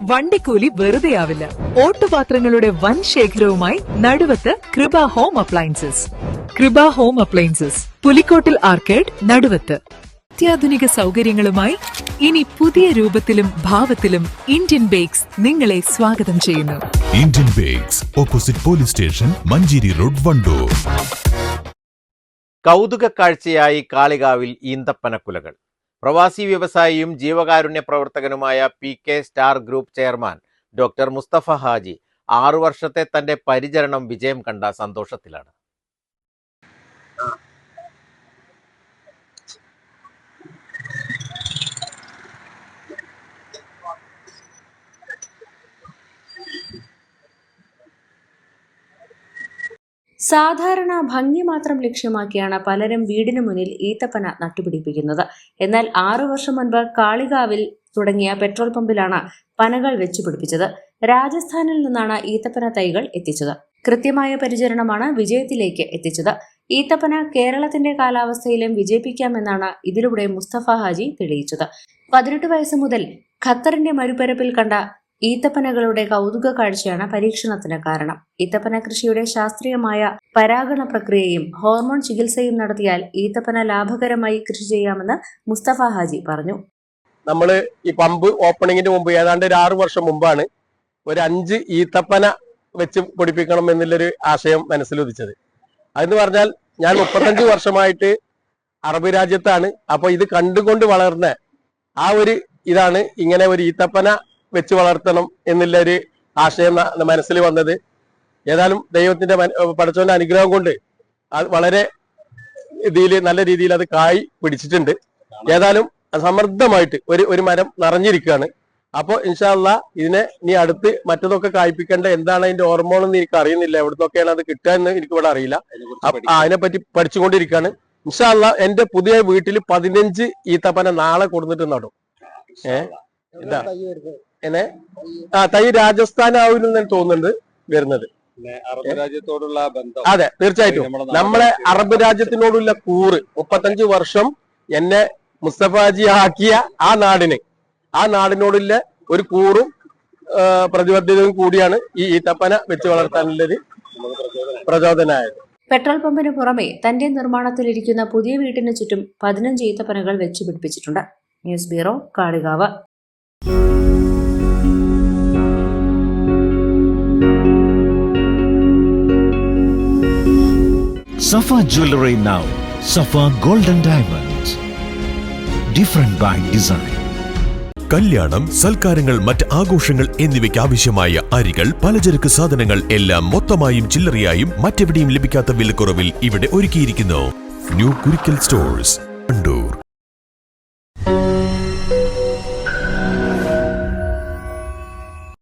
വണ്ടിക്കൂലി വെറുതെയാവില്ല. ഓട്ടുപാത്രങ്ങളുടെ വൻ ശേഖരവുമായി നടുവത്ത് കൃപ ഹോം അപ്ലയൻസസ്. കൃപ ഹോം അപ്ലയൻസസ്, പുലിക്കോട്ടിൽ ആർക്കേഡ്, നടുവത്ത്. അത്യാധുനിക സൗകര്യങ്ങളുമായി ഇനി പുതിയ രൂപത്തിലും ഭാവത്തിലും ഇന്ത്യൻ ബേക്സ് നിങ്ങളെ സ്വാഗതം ചെയ്യുന്നു. Indian bakes, opposite police station, Manjeri road, Wandoor. കൗതുക കാഴ്ചയായി കാളികാവിൽ ഈന്തപ്പനക്കുലകൾ. പ്രവാസി വ്യവസായിയും ജീവകാരുണ്യ പ്രവർത്തകനുമായ PK star group chairman doctor Mustafa Haji 6 വർഷത്തെ തന്റെ പരിചരണം വിജയം കണ്ട സന്തോഷത്തിലാണ്. സാധാരണ ഭംഗി മാത്രം ലക്ഷ്യമാക്കിയാണ് പലരും വീടിനു മുന്നിൽ ഈത്തപ്പന നട്ടുപിടിപ്പിക്കുന്നത്. എന്നാൽ 6 വർഷം മുൻപ് കാളികാവിൽ തുടങ്ങിയ പെട്രോൾ പമ്പിലാണ് പനകൾ വെച്ചുപിടിപ്പിച്ചത്. രാജസ്ഥാനിൽ നിന്നാണ് ഈത്തപ്പന തൈകൾ എത്തിച്ചത്. കൃത്യമായ പരിചരണമാണ് വിജയത്തിലേക്ക് എത്തിച്ചത്. ഈത്തപ്പന കേരളത്തിന്റെ കാലാവസ്ഥയിലും വിജയിപ്പിക്കാമെന്നാണ് ഇതിലൂടെ മുസ്തഫ ഹാജി തെളിയിച്ചത്. 18 വയസ്സ് മുതൽ ഖത്തറിന്റെ മരുപ്പരപ്പിൽ കണ്ട ഈത്തപ്പനകളുടെ കൗതുക കാഴ്ചയാണ് പരീക്ഷണത്തിന് കാരണം. ഈത്തപ്പന കൃഷിയുടെ ശാസ്ത്രീയമായ പരാഗണ പ്രക്രിയയും ഹോർമോൺ ചികിത്സയും നടത്തിയാൽ ഈത്തപ്പന ലാഭകരമായി കൃഷി ചെയ്യാമെന്ന് മുസ്തഫ ഹാജി പറഞ്ഞു. നമ്മള് ഈ പമ്പ് ഓപ്പണിങ്ങിന് മുമ്പ് ഏതാണ്ട് 6 വർഷം മുമ്പാണ് ഒരു 5 ഈത്തപ്പന വെച്ച് പൊടിപ്പിക്കണം എന്നുള്ളൊരു ആശയം മനസ്സിലുദിച്ചത്. അതെന്ന് പറഞ്ഞാൽ ഞാൻ 35 വർഷമായിട്ട് അറബ് രാജ്യത്താണ്. അപ്പൊ ഇത് കണ്ടുകൊണ്ട് വളർന്ന ആ ഒരു ഇതാണ് ഇങ്ങനെ ഒരു ഈത്തപ്പന വെച്ച് വളർത്തണം എന്നുള്ളൊരു ആശയം മനസ്സിൽ വന്നത്. ഏതായാലും ദൈവത്തിന്റെ പടച്ചവന്റെ അനുഗ്രഹം കൊണ്ട് അത് വളരെ നല്ല രീതിയിൽ അത് കായ് പിടിച്ചിട്ടുണ്ട്. ഏതായാലും സമൃദ്ധമായിട്ട് ഒരു മരം നിറഞ്ഞിരിക്കുകയാണ്. അപ്പൊ ഇൻഷാ അല്ലാഹ് ഇതിനെ ഇനി അടുത്ത് മറ്റതൊക്കെ കായ്പിക്കേണ്ട എന്താണ് അതിന്റെ ഹോർമോൺ എന്ന് എനിക്ക് അറിയുന്നില്ല. എവിടുന്നൊക്കെയാണ് അത് കിട്ടുക എന്ന് എനിക്ക് ഇവിടെ അറിയില്ല. അതിനെപ്പറ്റി പഠിച്ചുകൊണ്ടിരിക്കുകയാണ്. ഇൻഷാ അല്ലാഹ് എന്റെ പുതിയ വീട്ടിൽ 15 ഈത്തപ്പന നാളെ കൊടുത്തിട്ട് നടും. ഇതാ എന്നെ തൈ രാജസ്ഥാനാവില്ലെന്ന് തോന്നുന്നുണ്ട് വരുന്നത്. അതെ, തീർച്ചയായിട്ടും നമ്മളെ അറബ് രാജ്യത്തിനോടുള്ള കൂറ് 35 വർഷം എന്നെ മുസ്തഫാജി ആക്കിയ ആ നാടിനോടുള്ള ഒരു കൂറും പ്രതിബദ്ധതയും കൂടിയാണ് ഈ ഈത്തപ്പന വെച്ച് വളർത്താനുള്ളത് പ്രചോദനമായത്. പെട്രോൾ പമ്പിന് പുറമെ തന്റെ നിർമ്മാണത്തിലിരിക്കുന്ന പുതിയ വീട്ടിന് ചുറ്റും 15 ഈത്തപ്പനകൾ വെച്ചു പിടിപ്പിച്ചിട്ടുണ്ട്. News bureau, Kalikavu. Safa Jewelry now. Safa Golden Diamonds. Different by design. കല്യാണം, സൽക്കാരങ്ങൾ, മറ്റ് ആഘോഷങ്ങൾ എന്നിവയ്ക്ക് ആവശ്യമായ അരികൾ, പലചരക്ക് സാധനങ്ങൾ എല്ലാം മൊത്തമായും ചില്ലറയായും മറ്റെവിടെയും ലഭിക്കാത്ത വിലക്കുറവിൽ ഇവിടെ ഒരുക്കിയിരിക്കുന്നു. New Kurikkal stores, Wandoor.